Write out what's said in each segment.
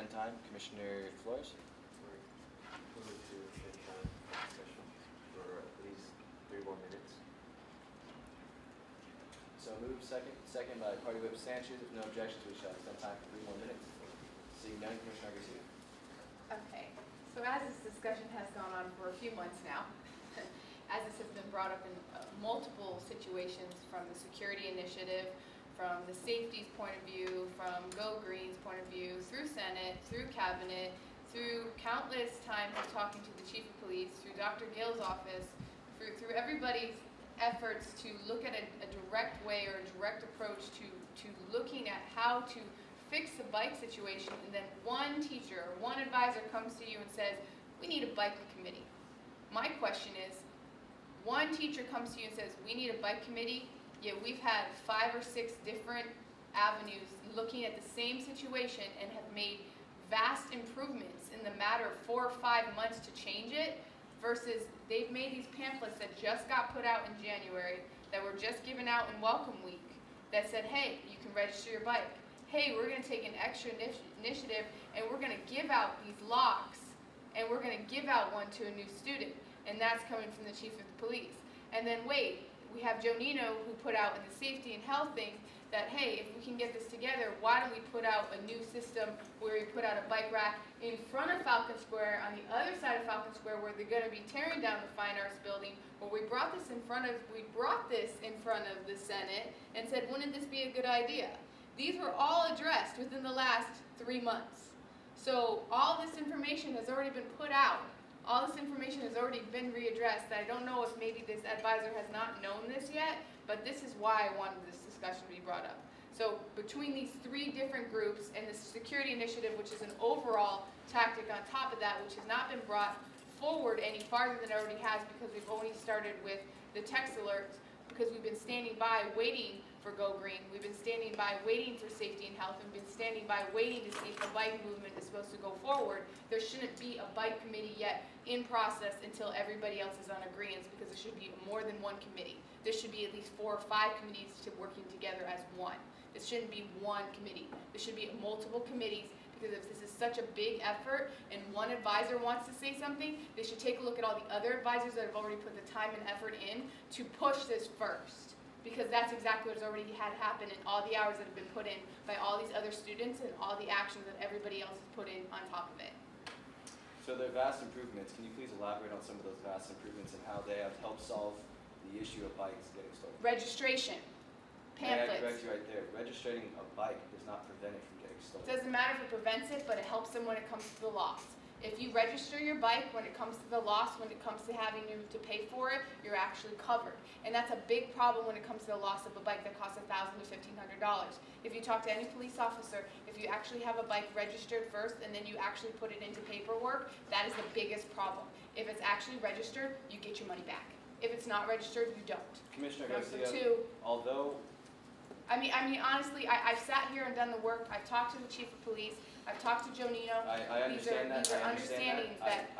extend time. Commissioner Flores? We're going to extend time session for at least 3 more minutes. So moved. Second by Party Whip Sanchez. If no objections, we shall extend time for 3 more minutes. Seeing none, Commissioner Garcia. Okay, so as this discussion has gone on for a few months now, as this has been brought up in multiple situations, from the security initiative, from the safety's point of view, from Go Green's point of view, through Senate, through Cabinet, through countless times of talking to the Chief of Police, through Dr. Gill's office, through everybody's efforts to look at a direct way or a direct approach to looking at how to fix the bike situation, and then one teacher or one advisor comes to you and says, we need a bike committee. My question is, one teacher comes to you and says, we need a bike committee, yet we've had 5 or 6 different avenues looking at the same situation and have made vast improvements in the matter of 4 or 5 months to change it, versus they've made these pamphlets that just got put out in January, that were just given out in Welcome Week, that said, hey, you can register your bike. Hey, we're going to take an extra initiative and we're going to give out these locks, and we're going to give out one to a new student, and that's coming from the Chief of the Police. And then wait, we have Joe Nino, who put out in the safety and health thing that, hey, if we can get this together, why don't we put out a new system where we put out a bike rack in front of Falcon Square, on the other side of Falcon Square, where they're going to be tearing down the Fine Arts building, where we brought this in front of the Senate and said, wouldn't this be a good idea? These were all addressed within the last 3 months. So all this information has already been put out. All this information has already been readdressed. I don't know if maybe this advisor has not known this yet, but this is why I wanted this discussion to be brought up. So between these 3 different groups and the security initiative, which is an overall tactic on top of that, which has not been brought forward any farther than it already has, because we've only started with the text alerts, because we've been standing by waiting for Go Green. We've been standing by waiting for safety and health. We've been standing by waiting to see if the bike movement is supposed to go forward. There shouldn't be a bike committee yet in process until everybody else is on agreement, because there should be more than one committee. There should be at least 4 or 5 committees working together as one. This shouldn't be one committee. There should be multiple committees, because if this is such a big effort and one advisor wants to say something, they should take a look at all the other advisors that have already put the time and effort in to push this first. Because that's exactly what's already had happened, and all the hours that have been put in by all these other students and all the actions that everybody else has put in on top of it. So there are vast improvements. Can you please elaborate on some of those vast improvements and how they have helped solve the issue of bikes getting stolen? Registration, May I pamphlets. correct you right there? Registering a bike does not prevent it from getting stolen. Doesn't matter if it prevents it, but it helps them when it comes to the loss. If you register your bike, when it comes to the loss, when it comes to having to pay for it, you're actually covered. And that's a big problem when it comes to the loss of a bike that costs $1,000 to $1,500. If you talk to any police officer, if you actually have a bike registered first and then you actually put it into paperwork, that is the biggest problem. If it's actually registered, you get your money back. If it's not registered, you don't. Commissioner Number Garcia, 2, although I mean, honestly, I've sat here and done the work. I've talked to the Chief of Police. I've talked to Joe Nino. I understand that. These are I understandings understand that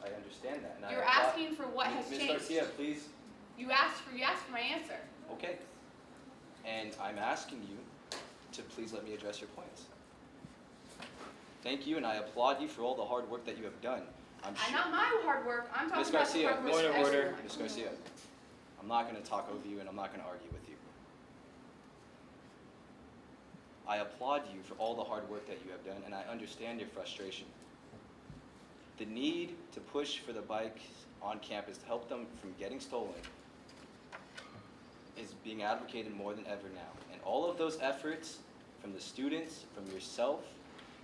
I understand that. And you're asking for what has Ms. changed. Garcia, please. You asked for my answer. Okay. And I'm asking you to please let me address your points. Thank you, and I applaud you for all the hard work that you have done. And not my hard work. I'm talking Ms. about Garcia, the hard work point of of order. everyone. Ms. Garcia, I'm not going to talk over you, and I'm not going to argue with you. I applaud you for all the hard work that you have done, and I understand your frustration. The need to push for the bikes on campus to help them from getting stolen is being advocated more than ever now. And all of those efforts from the students, from yourself,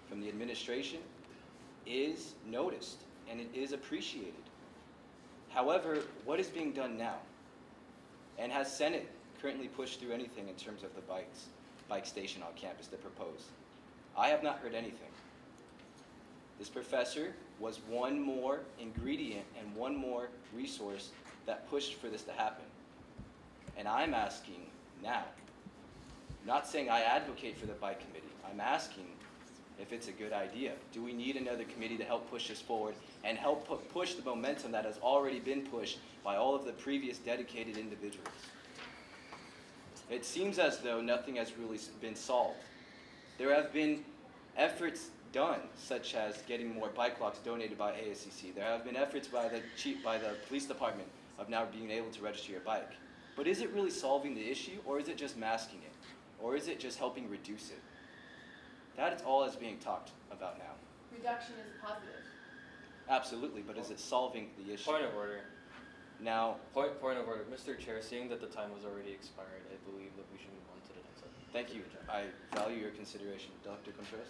from the administration, is noticed and it is appreciated. However, what is being done now? And has Senate currently pushed through anything in terms of the bike station on campus to propose? I have not heard anything. This professor was one more ingredient and one more resource that pushed for this to happen. And I'm asking now, not saying I advocate for the bike committee, I'm asking if it's a good idea. Do we need another committee to help push this forward and help push the momentum that has already been pushed by all of the previous dedicated individuals? It seems as though nothing has really been solved. There have been efforts done, such as getting more bike locks donated by ASCC. There have been efforts by the police department of now being able to register your bike. But is it really solving the issue, or is it just masking it? Or is it just helping reduce it? That is all that's being talked about now. Reduction is positive. Absolutely, but is it solving the issue? Point of order. Now, Point of order. Mr. Chair, seeing that the time was already expired, I believe that we should move on to the next item. thank you. I value your consideration. Dr. Contreras?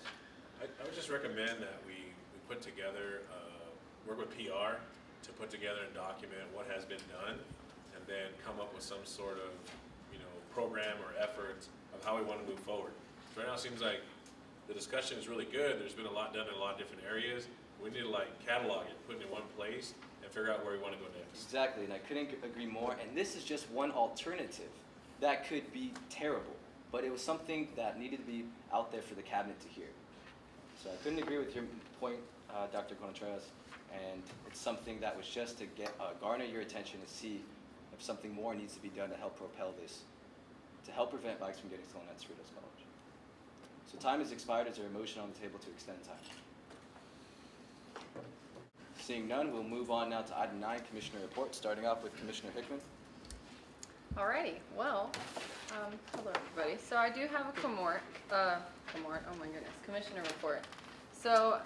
I would just recommend that we put together, work with PR to put together and document what has been done, and then come up with some sort of, program or effort of how we want to move forward. So right now it seems like the discussion is really good. There's been a lot done in a lot of different areas. We need to catalog it, put it in one place, and figure out where we want to go next. Exactly, and I couldn't agree more. And this is just one alternative that could be terrible, but it was something that needed to be out there for the cabinet to hear. So I couldn't agree with your point, Dr. Contreras, and it's something that was just to garner your attention and see if something more needs to be done to help propel this, to help prevent bikes from getting stolen at Cerritos College. So time has expired. Is there a motion on the table to extend time? Seeing none, we'll move on now to item 9, Commissioner Report, starting off with Commissioner Hickman. Alrighty, well, hello everybody. So I do have a oh my goodness, Commissioner report. So,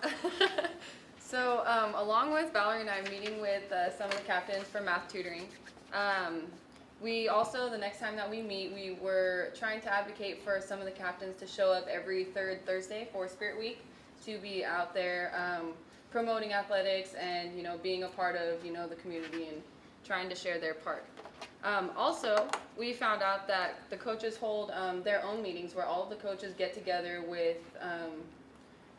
along with Valerie and I meeting with some of the captains for math tutoring, we also, the next time that we meet, we were trying to advocate for some of the captains to show up every third Thursday for Spirit Week, to be out there promoting athletics and, being a part of, the community and trying to share their part. Also, we found out that the coaches hold their own meetings where all of the coaches get together with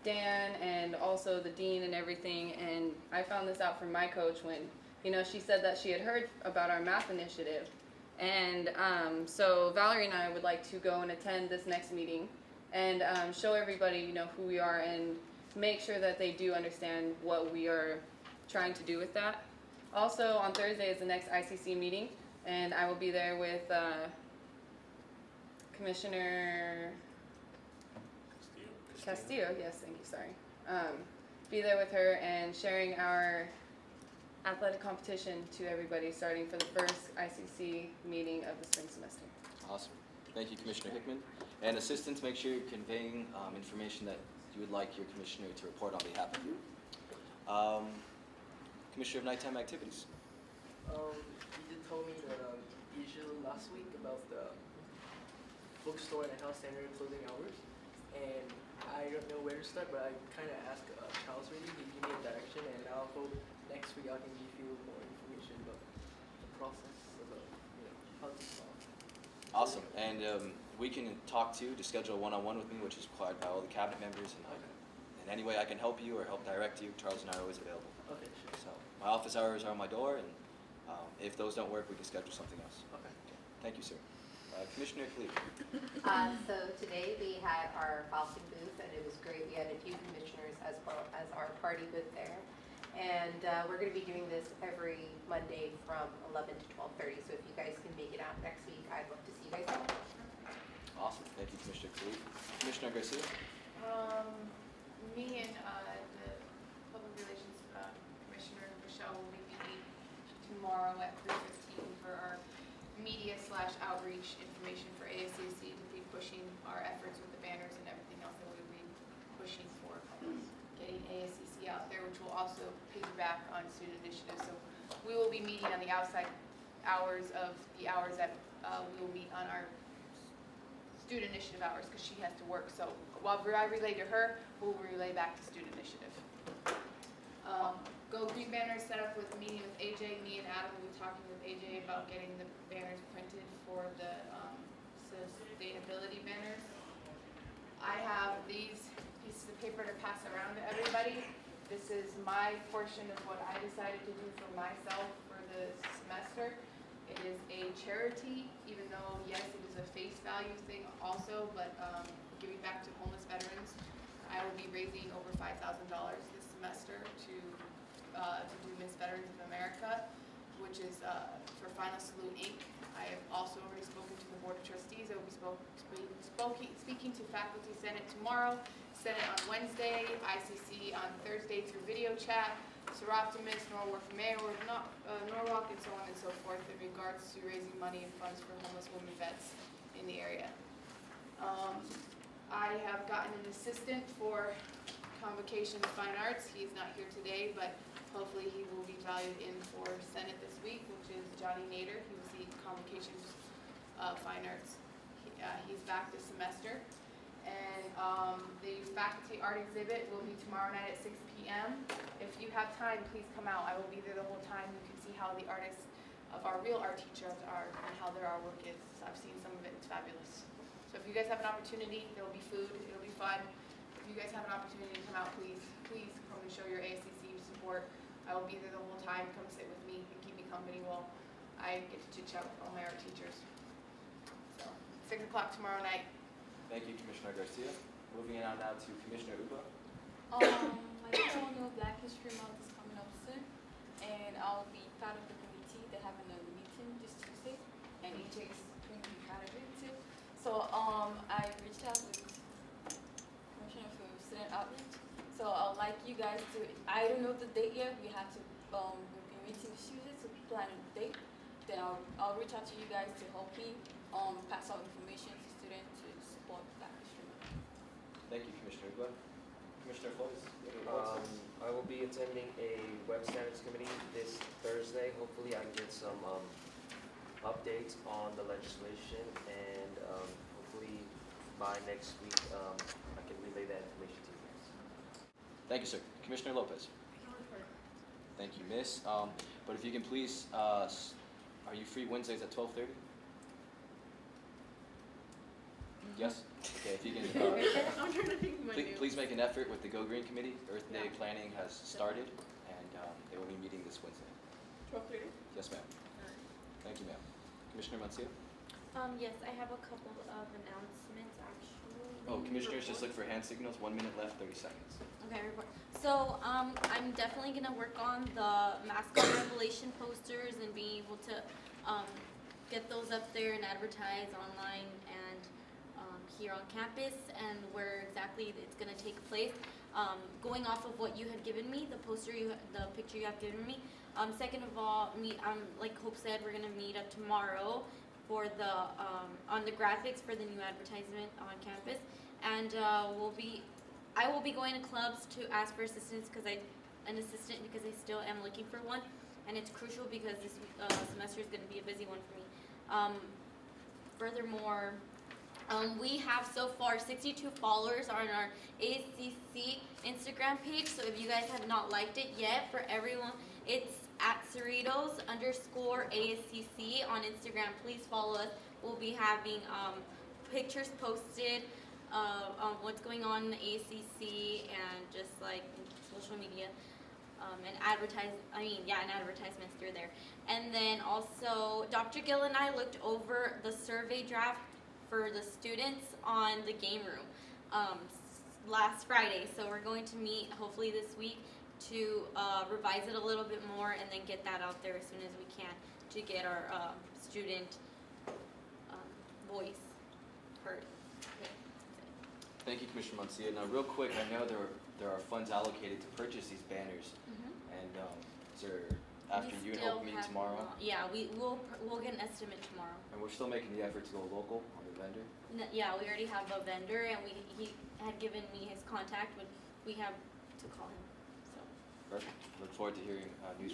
Dan and also the dean and everything. And I found this out from my coach when, she said that she had heard about our math initiative. And so Valerie and I would like to go and attend this next meeting and show everybody, who we are and make sure that they do understand what we are trying to do with that. Also, on Thursday is the next ICC meeting, and I will be there with Commissioner Castillo. Yes, thank you, sorry. Be there with her and sharing our athletic competition to everybody starting for the first ICC meeting of the spring semester. Awesome. Thank you, Commissioner Hickman. And assistants, make sure you're conveying information that you would like your commissioner to report on behalf of you. Commissioner of Nighttime Activities. You did tell me that issue last week about the bookstore and the health center closing hours, and I don't know where to start, but I kind of asked Charles really, he gave me a direction, and I'll hope next week I can give you more information about the process of how to solve. Awesome. And we can talk to schedule a one-on-one with me, which is required by all the cabinet members. And in any way I can help you or help direct you, Charles and I are always available. Okay, sure. So my office hours are on my door, and if those don't work, we can schedule something else. Okay. Thank you, sir. Commissioner Cleve. So today we had our Boston booth, and it was great. We had a few commissioners as well as our party booth there. And we're going to be doing this every Monday from 11 to 12:30. So if you guys can make it out next week, I'd love to see you guys there. Awesome. Thank you, Commissioner Cleve. Commissioner Garcia. Me and the Public Relations Commissioner, Michelle, will be meeting tomorrow at 3:15 for our media/outreach information for ASCC to be pushing our efforts with the banners and everything else that we'll be pushing for getting ASCC out there, which will also piggyback on student initiatives. So we will be meeting on the outside hours of the hours that we will meet on our student initiative hours because she has to work. So while I relay to her, we'll relay back to student initiative. Go Green Banner is set up with a meeting with AJ. Me and Adam will be talking with AJ about getting the banners printed for the sustainability banners. I have these pieces of paper to pass around to everybody. This is my portion of what I decided to do for myself for the semester. It is a charity, even though, yes, it is a face value thing also, but giving back to homeless veterans. I will be raising over $5,000 this semester to do Miss Veterans of America, which is for Final Salute, Inc. I have also already spoken to the Board of Trustees. I will be speaking to Faculty Senate tomorrow, Senate on Wednesday, ICC on Thursday through video chat, Seroptimus, Norwalk Mayor, Norwalk, and so on and so forth in regards to raising money and funds for homeless women vets in the area. I have gotten an assistant for Convocation of Fine Arts. He's not here today, but hopefully he will be valued in for Senate this week, which is Johnny Nader. He was the Convocations Fine Arts. He's back this semester. And the faculty art exhibit will be tomorrow night at 6 p.m. If you have time, please come out. I will be there the whole time. You can see how the artists of our real art teachers are and how their artwork is. I've seen some of it. It's fabulous. So if you guys have an opportunity, there will be food. It'll be fun. If you guys have an opportunity to come out, please come and show your ASCC support. I will be there the whole time. Come sit with me and keep me company while I get to chit-chat with all my art teachers. So 6 o'clock tomorrow night. Thank you, Commissioner Garcia. Moving on now to Commissioner Uba. I think you all know Black History Month is coming up soon, and I'll be part of the committee. They're having a meeting this Tuesday, and AJ is going to be part of it too. So I reached out with Commissioner for Student Outreach. So I'd like you guys to, I don't know the date yet. We have to we'll be meeting the students to plan a date. Then I'll reach out to you guys to help me pass out information to students to support Black History Month. Thank you, Commissioner Uba. Commissioner Flores, you have reports? I will be attending a web standards committee this Thursday. Hopefully I can get some updates on the legislation, and hopefully by next week I can relay that information to you guys. Thank you, sir. Commissioner Lopez. Thank you, Miss. But if you can please, are you free Wednesdays at 12:30? Yes? Okay, if you can, please make an effort with the Go Green Committee. Earth Day planning has started, and they will be meeting this Wednesday. 12:30. Yes, ma'am. Thank you, ma'am. Commissioner Mancia? Yes, I have a couple of announcements actually. Oh, commissioners, just look for hand signals. 1 minute left, 30 seconds. Okay, report. So, I'm definitely gonna work on the mascot revelation posters and being able to, get those up there and advertise online and, here on campus and where exactly it's gonna take place. Going off of what you had given me, the picture you have given me. Second of all, like Hope said, we're gonna meet up tomorrow for the, on the graphics for the new advertisement on campus. And, I will be going to clubs to ask for assistance because I still am looking for one, and it's crucial because this semester is going to be a busy one for me. Furthermore, we have so far 62 followers on our ASCC Instagram page. So if you guys have not liked it yet, for everyone, it's at Cerritos_ASCC on Instagram. Please follow us. We'll be having pictures posted on what's going on in the ACC and just like social media and advertisements through there. And then also Dr. Gill and I looked over the survey draft for the students on the game room last Friday. So we're going to meet hopefully this week to revise it a little bit more and then get that out there as soon as we can to get our student voice heard. Okay. Thank you, Commissioner Mancia. Now, real quick, I know there are funds allocated to purchase these banners, and is there, after you and Hope meet tomorrow? Yeah, we'll get an estimate tomorrow. And we're still making the effort to go local on the vendor? Yeah, we already have a vendor, and he had given me his contact. We have to call him. So. Perfect. Look forward to hearing news.